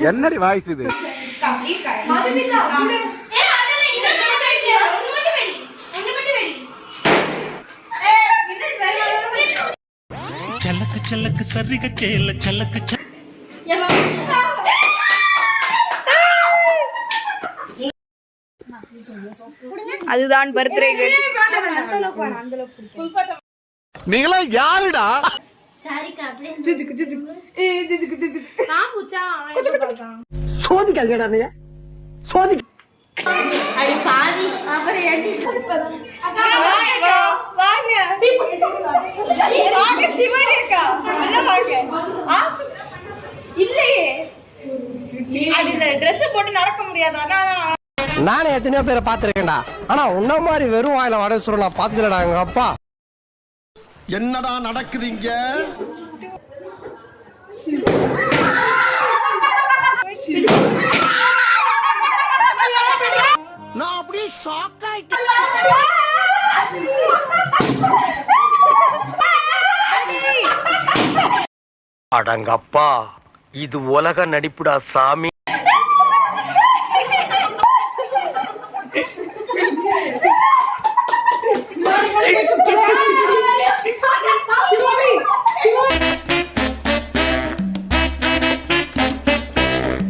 என்னடி வாய்ஸ் இது? சலக்கு சலக்கு சரிக சேல சலக்கு அதுதான் பர்த்டே. நீங்களா யாருடா? நானே எத்தனையோ பேரை பாத்துருக்கேன்டா. ஆனா உன்ன மாதிரி வெறும் வாயில வடை சுருள் நான் பாத்துலடா. எங்க அப்பா என்னடா நடக்குது இங்க? நான் அப்படியே ஷாக் ஆயிட்டேன். அடங்கப்பா, இது உலக நடிப்புடா சாமி. சிவானி